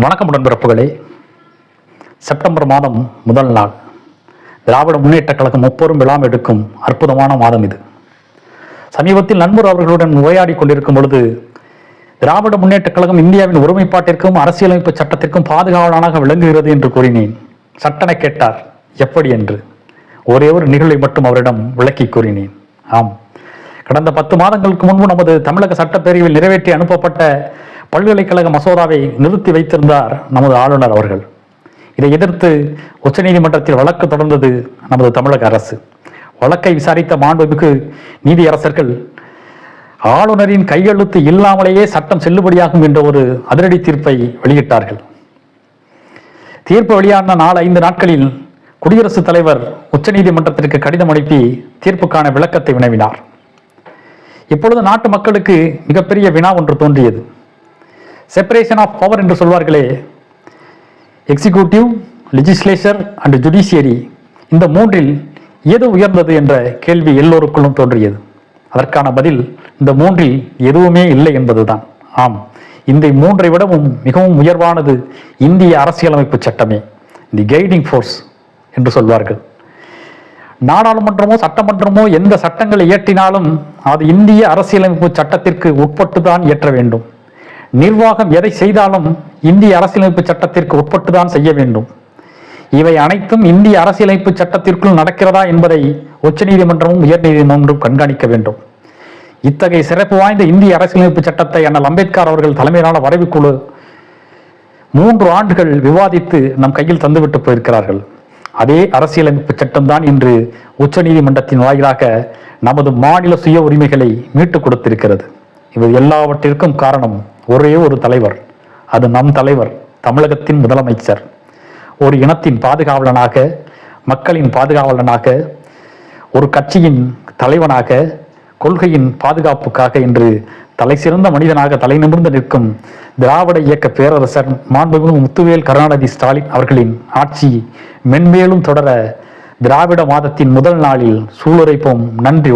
வணக்கம் உடன்பிறப்புகளே. செப்டம்பர் மாதம் முதல் நாள் திராவிட முன்னேற்ற கழகம் முப்பெரும் விழாம் எடுக்கும் அற்புதமான மாதம் இது. சமீபத்தில் நண்பர் அவர்களுடன் உரையாடி கொண்டிருக்கும் பொழுது, திராவிட முன்னேற்ற கழகம் இந்தியாவின் ஒருமைப்பாட்டிற்கும் அரசியலமைப்பு சட்டத்திற்கும் பாதுகாவலனாக விளங்குகிறது என்று கூறினேன். சட்டென கேட்டார், எப்படி என்று. ஒரே ஒரு நிகழ்வை மட்டும் அவரிடம் விளக்கி கூறினேன். ஆம், கடந்த 10 மாதங்களுக்கு முன்பு நமது தமிழக சட்டப்பேரவையில் நிறைவேற்றி அனுப்பப்பட்ட பல்கலைக்கழக மசோதாவை நிறுத்தி வைத்திருந்தார் நமது ஆளுநர் அவர்கள். இதை எதிர்த்து உச்சநீதிமன்றத்தில் வழக்கு தொடர்ந்தது நமது தமிழக அரசு. வழக்கை விசாரித்த மாண்புமிகு நீதியரசர்கள் ஆளுநரின் கையெழுத்து இல்லாமலேயே சட்டம் செல்லுபடியாகும் என்ற ஒரு அதிரடி தீர்ப்பை வெளியிட்டார்கள். தீர்ப்பு வெளியான 4-5 நாட்களில் குடியரசுத் தலைவர் உச்சநீதிமன்றத்திற்கு கடிதம் அனுப்பி தீர்ப்புக்கான விளக்கத்தை வினவினார். இப்பொழுது நாட்டு மக்களுக்கு மிகப்பெரிய வினா ஒன்று தோன்றியது. செப்பரேஷன் ஆஃப் பவர் என்று சொல்வார்களே, எக்ஸிக்யூட்டிவ், லெஜிஸ்லேச்சர் அண்ட் ஜுடிஷியரி, இந்த மூன்றில் எது உயர்ந்தது என்ற கேள்வி எல்லோருக்குள்ளும் தோன்றியது. அதற்கான பதில் இந்த மூன்றில் எதுவுமே இல்லை என்பதுதான். ஆம், இந்த மூன்றை விடவும் மிகவும் உயர்வானது இந்திய அரசியலமைப்பு சட்டமே, தி கைடிங் ஃபோர்ஸ் என்று சொல்வார்கள். நாடாளுமன்றமோ சட்டமன்றமோ எந்த சட்டங்களை இயற்றினாலும் அது இந்திய அரசியலமைப்பு சட்டத்திற்கு உட்பட்டுதான் இயற்ற வேண்டும். நிர்வாகம் எதை செய்தாலும் இந்திய அரசியலமைப்பு சட்டத்திற்கு உட்பட்டுதான் செய்ய வேண்டும். இவை அனைத்தும் இந்திய அரசியலமைப்பு சட்டத்திற்குள் நடக்கிறதா என்பதை உச்சநீதிமன்றமும் உயர்நீதிமன்றமும் கண்காணிக்க வேண்டும். இத்தகைய சிறப்பு வாய்ந்த இந்திய அரசியலமைப்பு சட்டத்தை அண்ணல் அம்பேத்கர் அவர்கள் தலைமையிலான வரைவுக்குழு 3 ஆண்டுகள் விவாதித்து நம் கையில் தந்துவிட்டு போயிருக்கிறார்கள். அதே அரசியலமைப்பு சட்டம்தான் இன்று உச்சநீதிமன்றத்தின் வாயிலாக நமது மாநில சுய உரிமைகளை மீட்டுக் கொடுத்திருக்கிறது. இவை எல்லாவற்றிற்கும் காரணம் ஒரே ஒரு தலைவர், அது நம் தலைவர், தமிழகத்தின் முதலமைச்சர். ஒரு இனத்தின் பாதுகாவலனாக, மக்களின் பாதுகாவலனாக, ஒரு கட்சியின் தலைவனாக, கொள்கையின் பாதுகாப்புக்காக என்று தலை சிறந்த மனிதனாக தலை நிமிர்ந்து நிற்கும் திராவிட இயக்க பேரரசர் மாண்புமிகு முத்துவேல் கருணாநிதி ஸ்டாலின் அவர்களின் ஆட்சி மென்மேலும் தொடர திராவிட மாதத்தின் முதல் நாளில் சூளுரைப்போம். நன்றி.